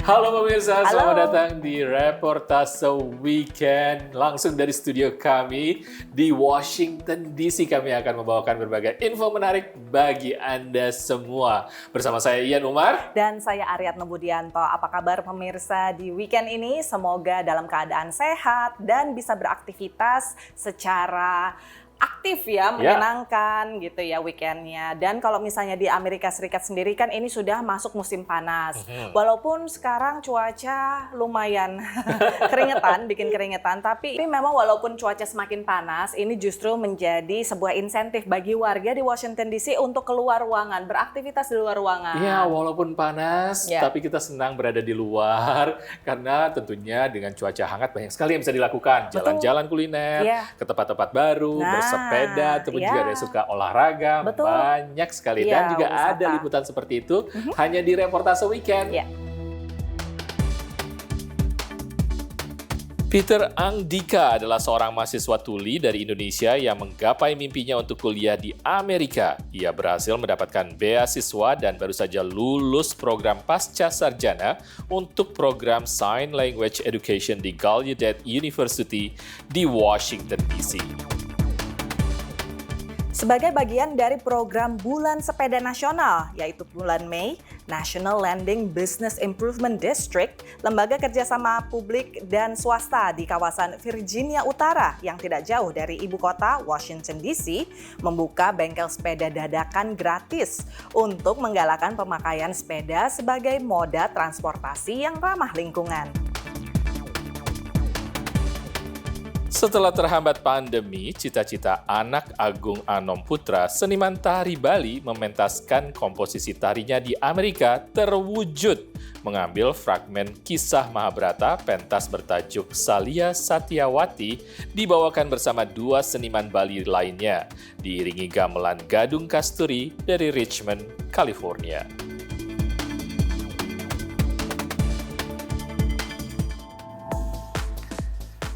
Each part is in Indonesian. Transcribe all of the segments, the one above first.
Halo pemirsa, Halo. selamat datang di Reportase Weekend. Langsung dari studio kami di Washington DC, kami akan membawakan berbagai info menarik bagi Anda semua. Bersama saya Ian Umar. Dan saya Aryatno Budianto. Apa kabar pemirsa di weekend ini? Semoga dalam keadaan sehat dan bisa beraktivitas secara aktif ya, menyenangkan gitu ya weekendnya. Dan kalau misalnya di Amerika Serikat sendiri kan ini sudah masuk musim panas. Walaupun sekarang cuaca lumayan bikin keringetan. Tapi memang walaupun cuaca semakin panas, ini justru menjadi sebuah insentif bagi warga di Washington DC untuk keluar ruangan, beraktivitas di luar ruangan. Ya, walaupun panas, tapi kita senang berada di luar. Karena tentunya dengan cuaca hangat banyak sekali yang bisa dilakukan. Jalan-jalan kuliner, ke tempat-tempat baru, sepeda, ataupun juga ada yang suka olahraga, banyak sekali. Dan juga ada liputan seperti itu hanya di Reportase Weekend. Peter Angdika adalah seorang mahasiswa tuli dari Indonesia yang menggapai mimpinya untuk kuliah di Amerika. Ia berhasil mendapatkan beasiswa dan baru saja lulus program pasca sarjana untuk program Sign Language Education di Gallaudet University di Washington DC. Sebagai bagian dari program Bulan Sepeda Nasional, yaitu bulan Mei, National Landing Business Improvement District, lembaga kerjasama publik dan swasta di kawasan Virginia Utara yang tidak jauh dari ibu kota Washington DC, membuka bengkel sepeda dadakan gratis untuk menggalakkan pemakaian sepeda sebagai moda transportasi yang ramah lingkungan. Setelah terhambat pandemi, cita-cita anak Agung Anom Putra, seniman tari Bali, mementaskan komposisi tarinya di Amerika terwujud. Mengambil fragmen kisah Mahabharata, pentas bertajuk Salia Satyawati, dibawakan bersama dua seniman Bali lainnya, diiringi gamelan Gadung Kasturi dari Richmond, California.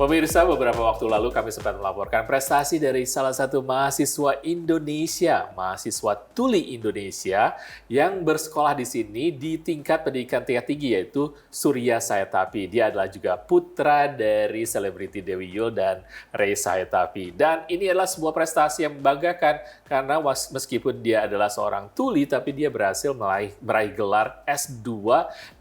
Pemirsa, beberapa waktu lalu kami sempat melaporkan prestasi dari salah satu mahasiswa Indonesia, mahasiswa tuli Indonesia yang bersekolah di sini di tingkat pendidikan tingkat tinggi, yaitu Surya Sayatapi. Dia adalah juga putra dari selebriti Dewi Yul dan Ray Sayatapi. Dan ini adalah sebuah prestasi yang membanggakan karena meskipun dia adalah seorang tuli, tapi dia berhasil meraih gelar S2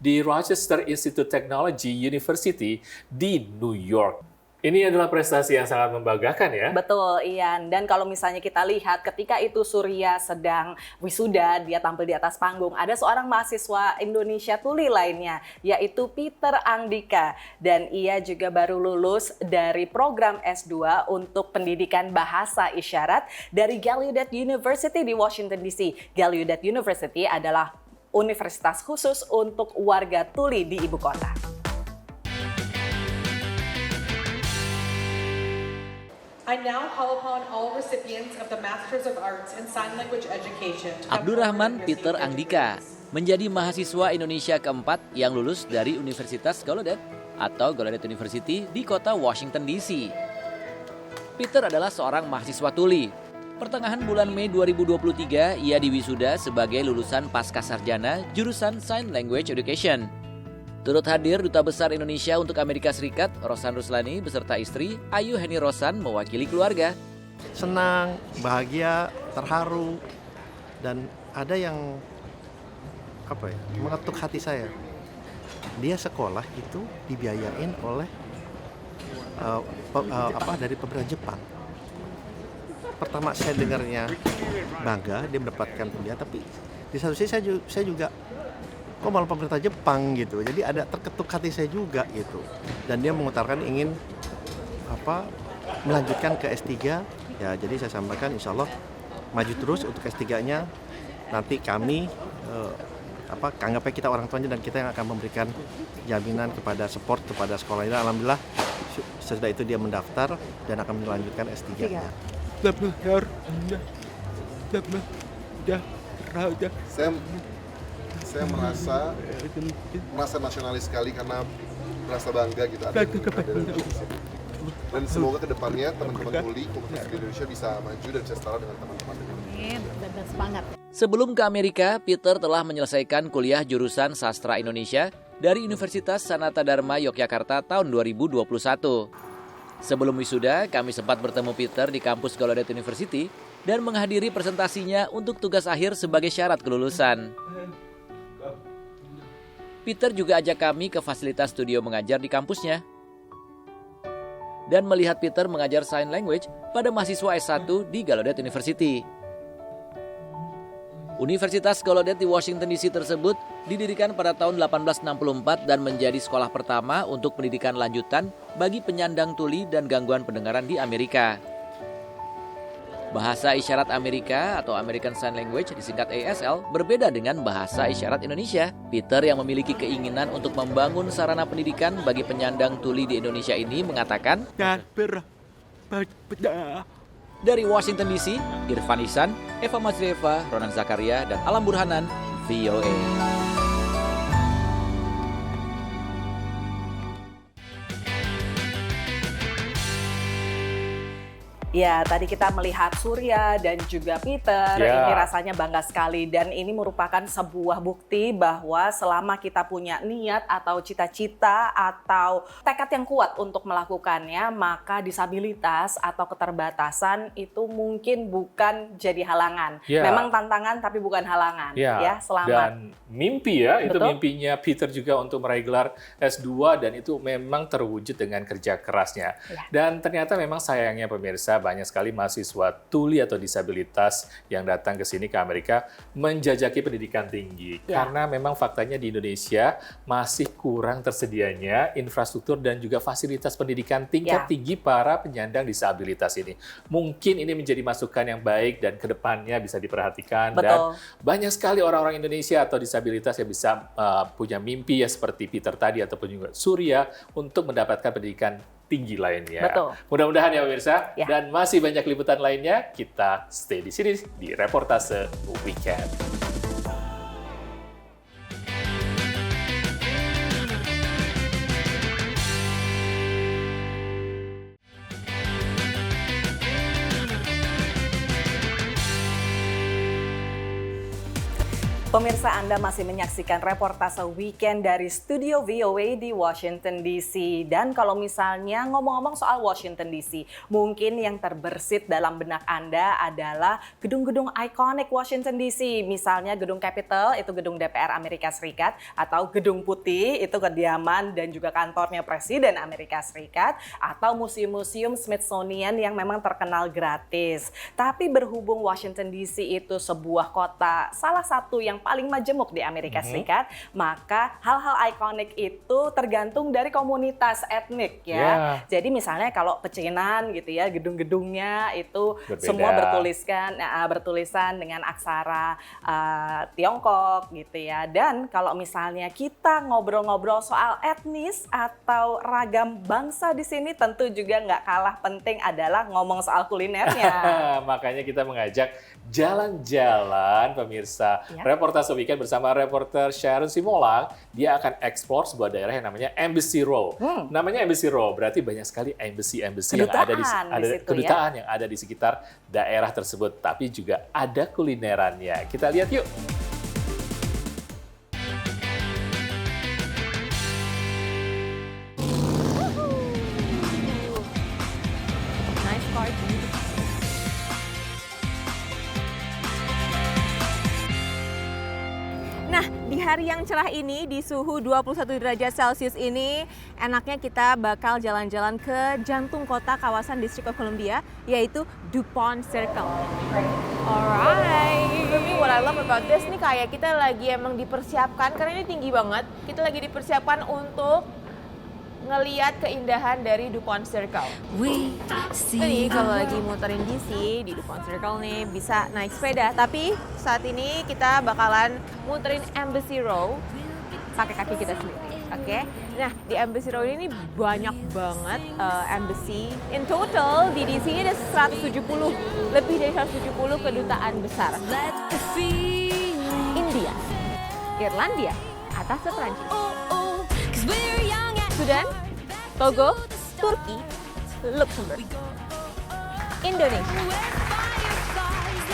di Rochester Institute Technology University di New York. Ini adalah prestasi yang sangat membanggakan ya. Betul, Ian. Dan kalau misalnya kita lihat ketika itu Surya sedang wisuda, dia tampil di atas panggung, ada seorang mahasiswa Indonesia tuli lainnya, yaitu Peter Angdika. Dan ia juga baru lulus dari program S2 untuk pendidikan bahasa isyarat dari Gallaudet University di Washington DC. Gallaudet University adalah universitas khusus untuk warga tuli di ibu kota. I now call upon all recipients of the Masters of Arts in Sign Language Education. Abdurrahman Peter Angdika menjadi mahasiswa Indonesia keempat yang lulus dari Universitas Gallaudet atau Gallaudet University di kota Washington DC. Peter adalah seorang mahasiswa tuli. Pertengahan bulan Mei 2023, ia diwisuda sebagai lulusan pascasarjana jurusan Sign Language Education. Turut hadir Duta Besar Indonesia untuk Amerika Serikat, Rosan Ruslani beserta istri, Ayu Heni Rosan, mewakili keluarga. Senang, bahagia, terharu, dan ada yang mengetuk hati saya. Dia sekolah itu dibiayain oleh dari pemerintah Jepang. Pertama saya dengarnya bangga dia mendapatkan kuliah, tapi di satu sisi saya juga kok malah pemerintah Jepang gitu. Jadi ada terketuk hati saya juga gitu. Dan dia mengutarakan ingin melanjutkan ke S3. Ya, jadi saya sampaikan insya Allah maju terus untuk S3-nya. Nanti kami anggapnya kita orang tuanya dan kita yang akan memberikan jaminan kepada support kepada sekolah ini. Alhamdulillah sesudah itu dia mendaftar dan akan melanjutkan S3-nya. Saya merasa nasionalis sekali karena merasa bangga gitu ada di Indonesia. Dan semoga kedepannya teman-teman tuli komunitas di Indonesia bisa maju dan bisa setara dengan teman-teman. Amin, dan semangat. Sebelum ke Amerika, Peter telah menyelesaikan kuliah jurusan Sastra Indonesia dari Universitas Sanata Dharma Yogyakarta tahun 2021. Sebelum wisuda, kami sempat bertemu Peter di kampus Gallaudet University dan menghadiri presentasinya untuk tugas akhir sebagai syarat kelulusan. Peter juga ajak kami ke fasilitas studio mengajar di kampusnya. Dan melihat Peter mengajar sign language pada mahasiswa S1 di Gallaudet University. Universitas Gallaudet di Washington DC tersebut didirikan pada tahun 1864 dan menjadi sekolah pertama untuk pendidikan lanjutan bagi penyandang tuli dan gangguan pendengaran di Amerika. Bahasa isyarat Amerika atau American Sign Language disingkat ASL berbeda dengan bahasa isyarat Indonesia. Peter yang memiliki keinginan untuk membangun sarana pendidikan bagi penyandang tuli di Indonesia ini mengatakan, dari Washington DC, Irfan Ihsan, Eva Mazrieva, Ronan Zakaria, dan Alam Burhanan, VOA. Ya, tadi kita melihat Surya dan juga Peter, ini rasanya bangga sekali dan ini merupakan sebuah bukti bahwa selama kita punya niat atau cita-cita atau tekad yang kuat untuk melakukannya, maka disabilitas atau keterbatasan itu mungkin bukan jadi halangan. Memang tantangan tapi bukan halangan. Ya, selamat. Dan mimpi ya, itu Betul. mimpinya Peter juga untuk meraih gelar S2 dan itu memang terwujud dengan kerja kerasnya. Dan ternyata memang sayangnya pemirsa, banyak sekali mahasiswa tuli atau disabilitas yang datang ke sini ke Amerika menjajaki pendidikan tinggi. Karena memang faktanya di Indonesia masih kurang tersedianya infrastruktur dan juga fasilitas pendidikan tingkat tinggi para penyandang disabilitas ini. Mungkin ini menjadi masukan yang baik dan kedepannya bisa diperhatikan. Dan banyak sekali orang-orang Indonesia atau disabilitas yang bisa punya mimpi ya seperti Peter tadi ataupun juga Surya untuk mendapatkan pendidikan tinggi lainnya. Mudah-mudahan ya pemirsa. Dan masih banyak liputan lainnya, kita stay di sini di Reportase Weekend. Pemirsa, Anda masih menyaksikan Reportase Weekend dari Studio VOA di Washington DC. Dan kalau misalnya ngomong-ngomong soal Washington DC, mungkin yang terbersit dalam benak Anda adalah gedung-gedung ikonik Washington DC. Misalnya gedung Capitol, itu gedung DPR Amerika Serikat, atau gedung Putih, itu kediaman dan juga kantornya Presiden Amerika Serikat, atau museum-museum Smithsonian yang memang terkenal gratis. Tapi berhubung Washington DC itu sebuah kota, salah satu yang paling majemuk di Amerika Serikat, maka hal-hal ikonik itu tergantung dari komunitas etnik ya. Jadi misalnya kalau pecinan gitu ya, gedung-gedungnya itu semua bertulisan dengan aksara Tiongkok gitu ya. Dan kalau misalnya kita ngobrol-ngobrol soal etnis atau ragam bangsa di sini, tentu juga nggak kalah penting adalah ngomong soal kulinernya. Makanya kita mengajak jalan-jalan pemirsa. Reportase Weekend bersama reporter Sharon Simolang. Dia akan eksplor sebuah daerah yang namanya Embassy Row. Namanya Embassy Row berarti banyak sekali embassy yang ada kedutaan yang ada di sekitar daerah tersebut. Tapi juga ada kulinerannya. Kita lihat yuk. Di hari yang cerah ini, di suhu 21 derajat Celcius ini, enaknya kita bakal jalan-jalan ke jantung kota kawasan District of Columbia, yaitu DuPont Circle. Alright. For me, what I love about this nih, kayak kita lagi emang dipersiapkan, karena ini tinggi banget, kita lagi dipersiapkan untuk ngeliat keindahan dari DuPont Circle. Jadi kalau lagi muterin DC di DuPont Circle nih bisa naik sepeda, tapi saat ini kita bakalan muterin Embassy Row pakai kaki kita sendiri. Oke. Nah, di Embassy Row ini banyak banget embassy. In total di DC ini ada 170, lebih dari 170 kedutaan besar. India, Irlandia, atasnya Prancis, Sudan, Togo, Turki, Luxembourg, Indonesia.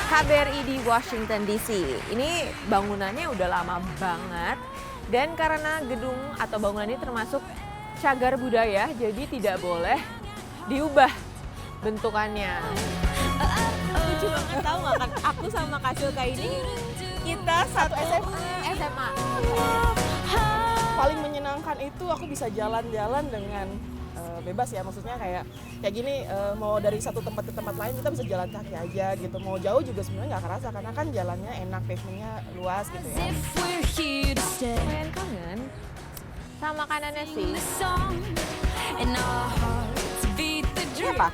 KBRI di Washington DC. Ini bangunannya udah lama banget Dan karena gedung atau bangunan ini termasuk cagar budaya, jadi tidak boleh diubah bentukannya. Lucu banget, tahu nggak kan? Aku sama Kak Silka ini kita satu SMA. Paling menyenangkan itu aku bisa jalan-jalan dengan bebas ya, maksudnya kayak gini, mau dari satu tempat ke tempat lain kita bisa jalan kaki aja gitu, mau jauh juga sebenarnya nggak kerasa karena kan jalannya enak, pavementnya luas gitu ya. Lumayan kangen sama makanannya sih. Ini apa?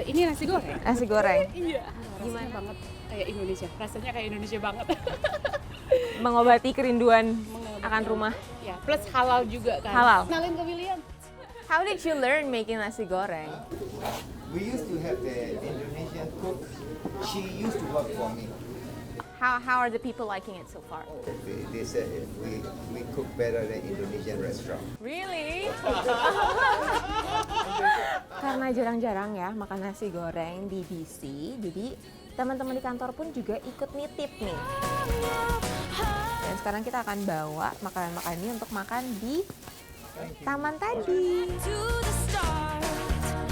Ini nasi goreng. Nasi goreng. Iya. Gimana Banget kayak Indonesia. Rasanya kayak Indonesia banget. Mengobati kerinduan akan rumah. Ya, plus halal juga kan. Halal. Kenalin ke William. How did you learn making nasi goreng? We used to have the Indonesian cook. She used to work for me. How are the people liking it so far? They said we cook better than Indonesian restaurant. Really? Karena jarang-jarang ya makan nasi goreng di DC, jadi teman-teman di kantor pun juga ikut nitip nih. Dan sekarang kita akan bawa makanan-makanan ini untuk makan di taman tadi.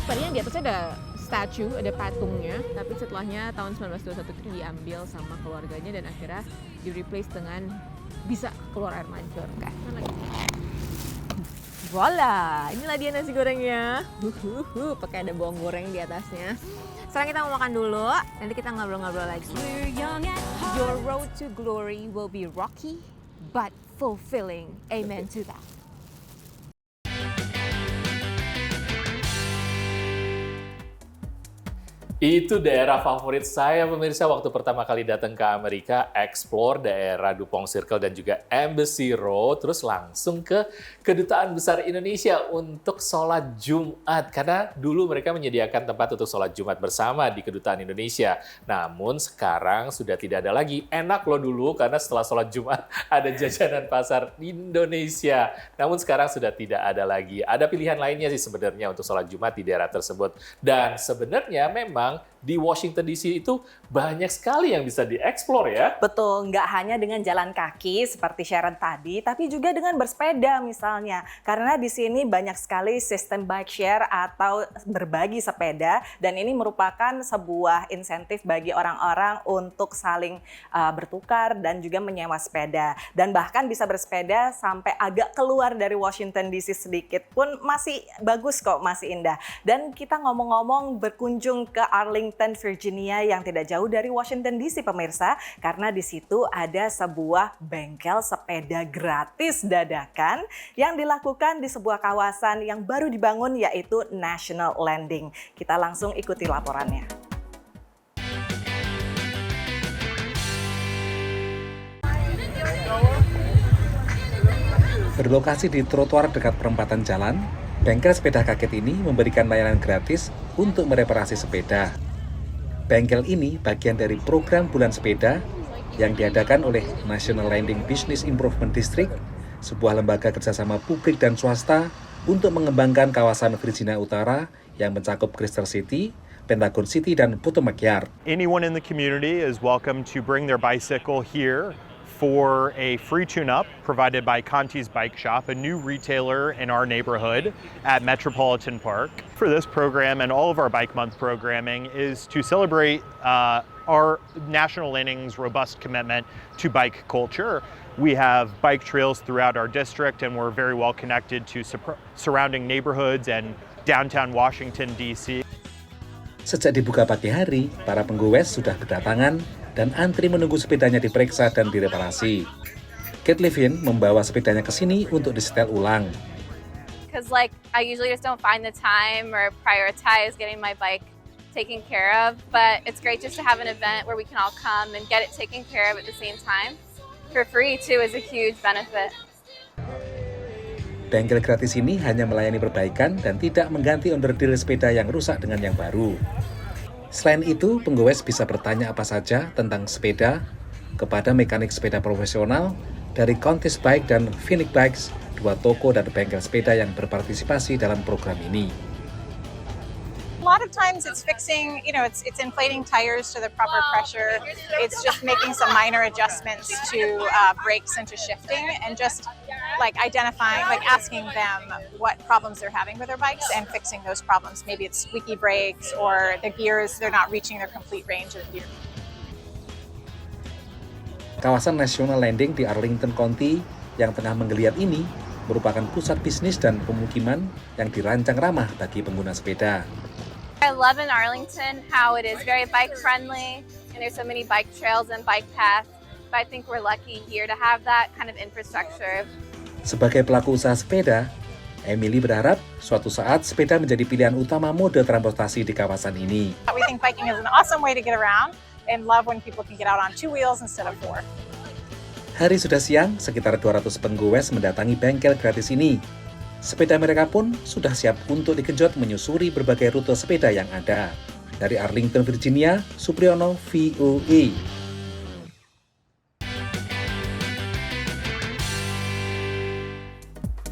Tadinya di atasnya ada statue, ada patungnya, tapi setelahnya tahun 1921 itu diambil sama keluarganya dan akhirnya di-replace dengan bisa keluar air mancur. Voila, inilah dia nasi gorengnya. Pakai ada bawang goreng di atasnya. Sekarang kita mau makan dulu, nanti kita ngobrol-ngobrol lagi. Your road to glory will be rocky but fulfilling. Amen to that. Itu daerah favorit saya pemirsa waktu pertama kali datang ke Amerika, explore daerah Dupont Circle dan juga Embassy Road, terus langsung ke Kedutaan Besar Indonesia untuk sholat Jumat. Karena dulu mereka menyediakan tempat untuk sholat Jumat bersama di Kedutaan Indonesia. Namun sekarang sudah tidak ada lagi. Enak loh dulu karena setelah sholat Jumat ada jajanan pasar Indonesia. Namun sekarang sudah tidak ada lagi. Ada pilihan lainnya sih sebenarnya untuk sholat Jumat di daerah tersebut. Dan sebenarnya memang di Washington DC itu banyak sekali yang bisa dieksplor ya. Betul, nggak hanya dengan jalan kaki seperti Sharon tadi, tapi juga dengan bersepeda misalnya. Karena di sini banyak sekali sistem bike share atau berbagi sepeda, dan ini merupakan sebuah insentif bagi orang-orang untuk saling bertukar dan juga menyewa sepeda. Dan bahkan bisa bersepeda sampai agak keluar dari Washington DC sedikit pun masih bagus kok, masih indah. Dan kita ngomong-ngomong berkunjung ke Arlington, Virginia yang tidak jauh dari Washington DC pemirsa, karena di situ ada sebuah bengkel sepeda gratis dadakan yang dilakukan di sebuah kawasan yang baru dibangun yaitu National Landing. Kita langsung ikuti laporannya. Berlokasi di trotoar dekat perempatan jalan, bengkel sepeda kaget ini memberikan layanan gratis untuk mereparasi sepeda. Bengkel ini bagian dari program Bulan Sepeda yang diadakan oleh National Landing Business Improvement District, sebuah lembaga kerjasama publik dan swasta untuk mengembangkan kawasan Virginia Utara yang mencakup Crystal City, Pentagon City, dan Potomac Yard. Anyone in the community is welcome to bring their bicycle here for a free tune-up provided by Conti's Bike Shop, a new retailer in our neighborhood at Metropolitan Park. For this program and all of our Bike Month programming is to celebrate our National Landing's robust commitment to bike culture. We have bike trails throughout our district and we're very well connected to surrounding neighborhoods and downtown Washington, D.C. Sejak dibuka pagi hari, para penggowes sudah berdatangan dan antri menunggu sepedanya diperiksa dan direparasi. Kate Levin membawa sepedanya ke sini untuk disetel ulang. Because I usually just don't find the time or prioritize getting my bike taken care of, but it's great just to have an event where we can all come and get it taken care of at the same time. For free too is a huge benefit. Bengkel gratis ini hanya melayani perbaikan dan tidak mengganti onderdil sepeda yang rusak dengan yang baru. Selain itu, penggowes bisa bertanya apa saja tentang sepeda kepada mekanik sepeda profesional dari Conti's Bike dan Phoenix Bikes, dua toko dan bengkel sepeda yang berpartisipasi dalam program ini. lot of times it's fixing, it's inflating tires to the proper pressure. It's just making some minor adjustments to brakes and to shifting, and just like identifying, like asking them what problems they're having with their bikes and fixing those problems. Maybe it's squeaky brakes or the gears, they're not reaching their complete range of gear. Kawasan National Landing di Arlington County yang tengah menggeliat ini merupakan pusat bisnis dan pemukiman yang dirancang ramah bagi pengguna sepeda. I love in Arlington how it is very bike friendly and there's so many bike trails and bike paths. But I think we're lucky here to have that kind of infrastructure. Sebagai pelaku usaha sepeda, Emily berharap suatu saat sepeda menjadi pilihan utama mode transportasi di kawasan ini. We think biking is an awesome way to get around and love when people can get out on 2 wheels instead of 4. Hari sudah siang, sekitar 200 penggoes mendatangi bengkel gratis ini. Sepeda mereka pun sudah siap untuk digenjot menyusuri berbagai rute sepeda yang ada. Dari Arlington, Virginia, Supriyono, VOA.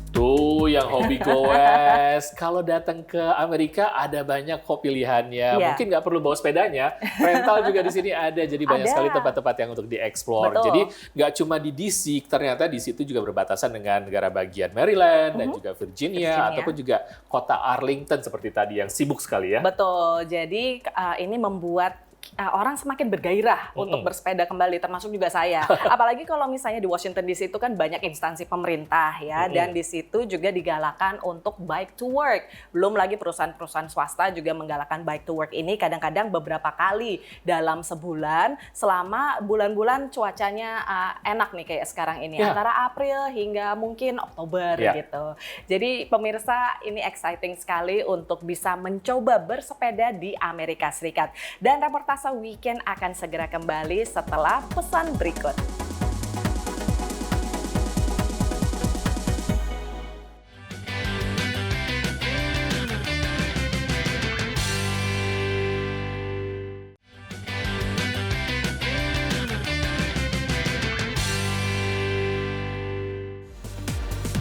Tuh yang hobi goes, kalau datang ke Amerika ada banyak kok pilihannya. Mungkin nggak perlu bawa sepedanya, rental juga di sini ada. Jadi banyak sekali tempat-tempat yang untuk dieksplor. Jadi nggak cuma di DC, ternyata di situ juga berbatasan dengan negara bagian Maryland dan juga Virginia, ataupun juga kota Arlington seperti tadi yang sibuk sekali ya. Betul. Jadi ini membuat orang semakin bergairah untuk bersepeda kembali, termasuk juga saya. Apalagi kalau misalnya di Washington DC itu kan banyak instansi pemerintah ya, dan di situ juga digalakan untuk bike to work. Belum lagi perusahaan-perusahaan swasta juga menggalakkan bike to work ini kadang-kadang beberapa kali dalam sebulan, selama bulan-bulan cuacanya enak nih kayak sekarang ini, antara April hingga mungkin Oktober gitu. Jadi pemirsa, ini exciting sekali untuk bisa mencoba bersepeda di Amerika Serikat. Dan reportase Weekend akan segera kembali setelah pesan berikut.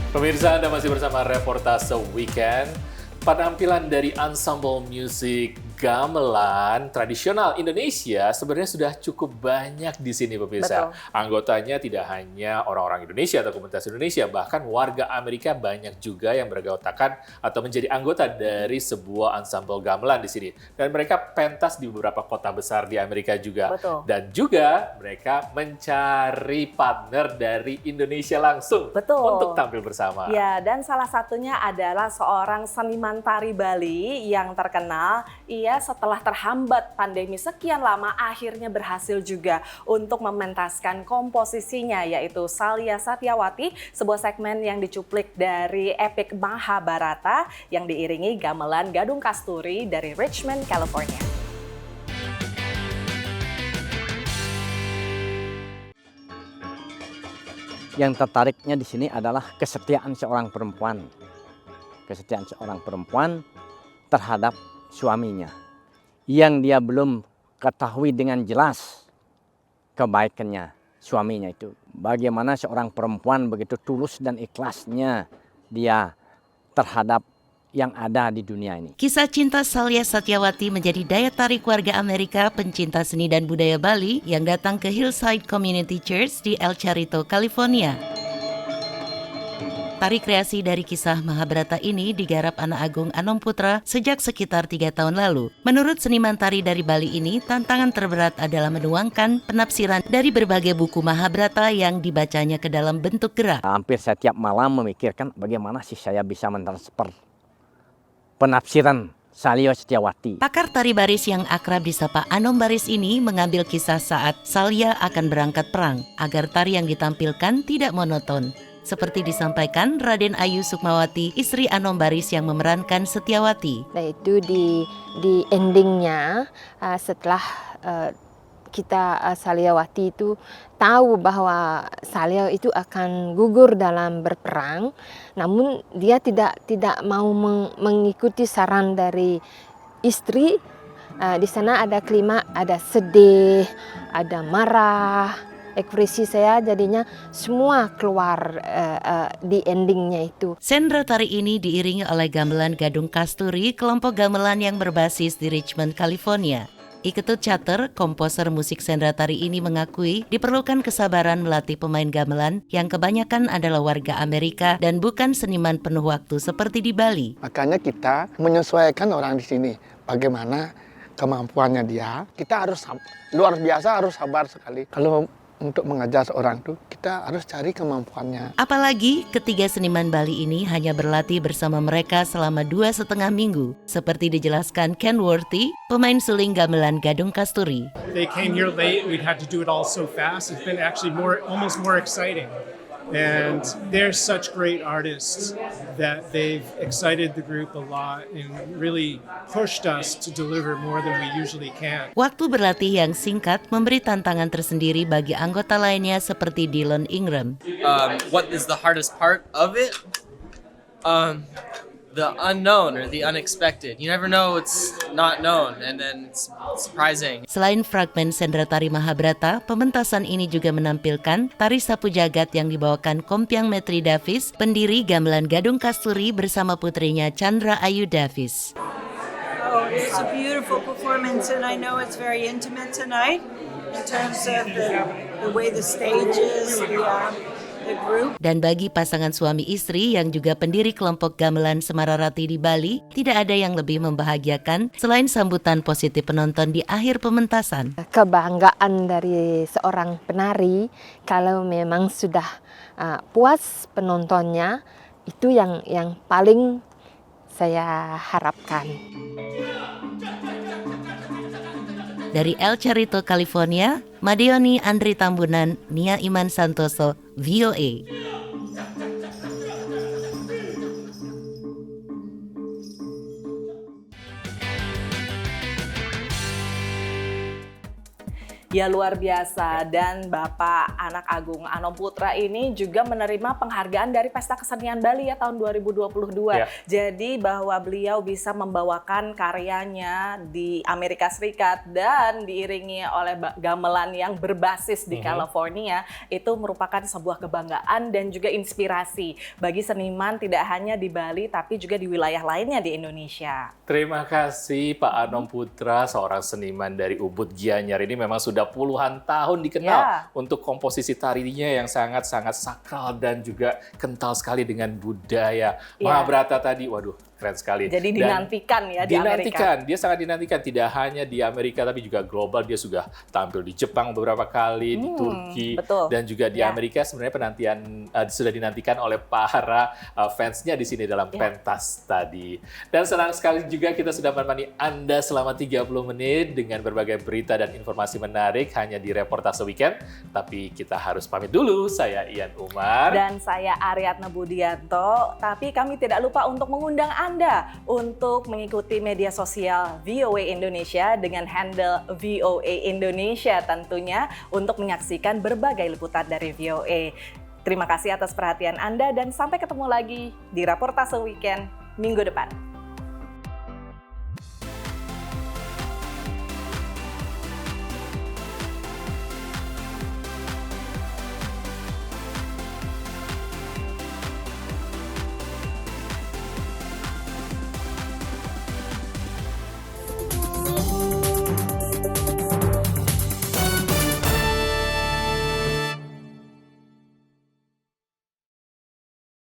Pemirsa, Anda masih bersama Reportase Weekend. Penampilan dari ensemble musik gamelan tradisional Indonesia sebenarnya sudah cukup banyak di sini, pemirsa. Betul. Anggotanya tidak hanya orang-orang Indonesia atau komunitas Indonesia, bahkan warga Amerika banyak juga yang bergautakan atau menjadi anggota dari sebuah ensemble gamelan di sini. Dan mereka pentas di beberapa kota besar di Amerika juga. Betul. Dan juga mereka mencari partner dari Indonesia langsung untuk tampil bersama. Ya, dan salah satunya adalah seorang seniman tari Bali yang terkenal. Ia setelah terhambat pandemi sekian lama akhirnya berhasil juga untuk mementaskan komposisinya, yaitu Salya Satyawati, sebuah segmen yang dicuplik dari epik Mahabharata yang diiringi gamelan Gadung Kasturi dari Richmond, California. Yang tertariknya di sini adalah kesetiaan seorang perempuan. Kesetiaan seorang perempuan terhadap suaminya yang dia belum ketahui dengan jelas kebaikannya suaminya itu. Bagaimana seorang perempuan begitu tulus dan ikhlasnya dia terhadap yang ada di dunia ini. Kisah cinta Salya Satyawati menjadi daya tarik warga Amerika pencinta seni dan budaya Bali yang datang ke Hillside Community Church di El Charrito, California. Tari kreasi dari kisah Mahabharata ini digarap anak Agung Anom Putra sejak sekitar 3 tahun lalu. Menurut seniman tari dari Bali ini, tantangan terberat adalah menuangkan penafsiran dari berbagai buku Mahabharata yang dibacanya ke dalam bentuk gerak. Hampir setiap malam memikirkan bagaimana sih saya bisa mentransfer penafsiran Salya Satyawati. Pakar tari baris yang akrab disapa Anom Baris ini mengambil kisah saat Salya akan berangkat perang agar tari yang ditampilkan tidak monoton. Seperti disampaikan Raden Ayu Sukmawati, istri Anom Baris yang memerankan Satyawati. Nah itu di endingnya setelah kita Salyawati itu tahu bahwa Salya itu akan gugur dalam berperang, namun dia tidak mau mengikuti saran dari istri. Di sana ada klima, ada sedih, ada marah, ekspresi saya jadinya semua keluar di endingnya itu. Sendra tari ini diiringi oleh gamelan Gadung Kasturi, kelompok gamelan yang berbasis di Richmond, California. Iketut Chater, komposer musik sendra tari ini mengakui diperlukan kesabaran melatih pemain gamelan yang kebanyakan adalah warga Amerika dan bukan seniman penuh waktu seperti di Bali. Makanya kita menyesuaikan orang di sini. Bagaimana kemampuannya dia, kita harus luar biasa, harus sabar sekali. Kalau untuk mengajar seorang tuh kita harus cari kemampuannya. Apalagi ketiga seniman Bali ini hanya berlatih bersama mereka selama 2,5 minggu, seperti dijelaskan Ken Worthy, pemain suling gamelan Gadung Kasturi. They came here late. We'd had to do it all so fast. It's been actually almost more exciting. And they're such great artists that they've excited the group a lot and really pushed us to deliver more than we usually can. Waktu berlatih yang singkat memberi tantangan tersendiri bagi anggota lainnya seperti Dylan Ingram. What is the hardest part of it? The unknown or the unexpected. You never know it's not known and then it's surprising. Selain fragmen sendra tari Mahabharata, pementasan ini juga menampilkan tari sapu jagat yang dibawakan Kompiang Metri Davis, pendiri gamelan Gadung Kasturi bersama putrinya Chandra Ayu Davis. Oh, it's a beautiful performance and I know it's very intimate tonight in terms of the way the stage is, the group. Dan bagi pasangan suami istri yang juga pendiri kelompok gamelan Semararati di Bali, tidak ada yang lebih membahagiakan selain sambutan positif penonton di akhir pementasan. Kebanggaan dari seorang penari kalau memang sudah puas penontonnya, itu yang paling saya harapkan. Dari El Cerrito, California, Madeoni Andri Tambunan, Nia Iman Santoso, VOA. Ya luar biasa, dan Bapak Anak Agung Anom Putra ini juga menerima penghargaan dari Pesta Kesenian Bali ya tahun 2022. Ya. Jadi bahwa beliau bisa membawakan karyanya di Amerika Serikat dan diiringi oleh gamelan yang berbasis di California, itu merupakan sebuah kebanggaan dan juga inspirasi bagi seniman tidak hanya di Bali tapi juga di wilayah lainnya di Indonesia. Terima kasih Pak Anom Putra, seorang seniman dari Ubud Gianyar. Ini memang sudah puluhan tahun dikenal untuk komposisi tarinya yang sangat-sangat sakral dan juga kental sekali dengan budaya. Mahabharata tadi, waduh, keren sekali. Jadi dinantikan ya di Amerika. Dia sangat dinantikan, tidak hanya di Amerika tapi juga global. Dia sudah tampil di Jepang beberapa kali, di Turki, dan juga di Amerika. Sebenarnya penantian sudah dinantikan oleh para fansnya di sini dalam pentas tadi. Dan senang sekali juga kita sudah menemani Anda selama 30 menit dengan berbagai berita dan informasi menarik hanya di Reportase Weekend. Tapi kita harus pamit dulu. Saya Ian Umar. Dan saya Aryatna Budianto. Tapi kami tidak lupa untuk mengundang Anda untuk mengikuti media sosial VOA Indonesia dengan handle VOA Indonesia tentunya untuk menyaksikan berbagai liputan dari VOA. Terima kasih atas perhatian Anda dan sampai ketemu lagi di Reportase Weekend minggu depan.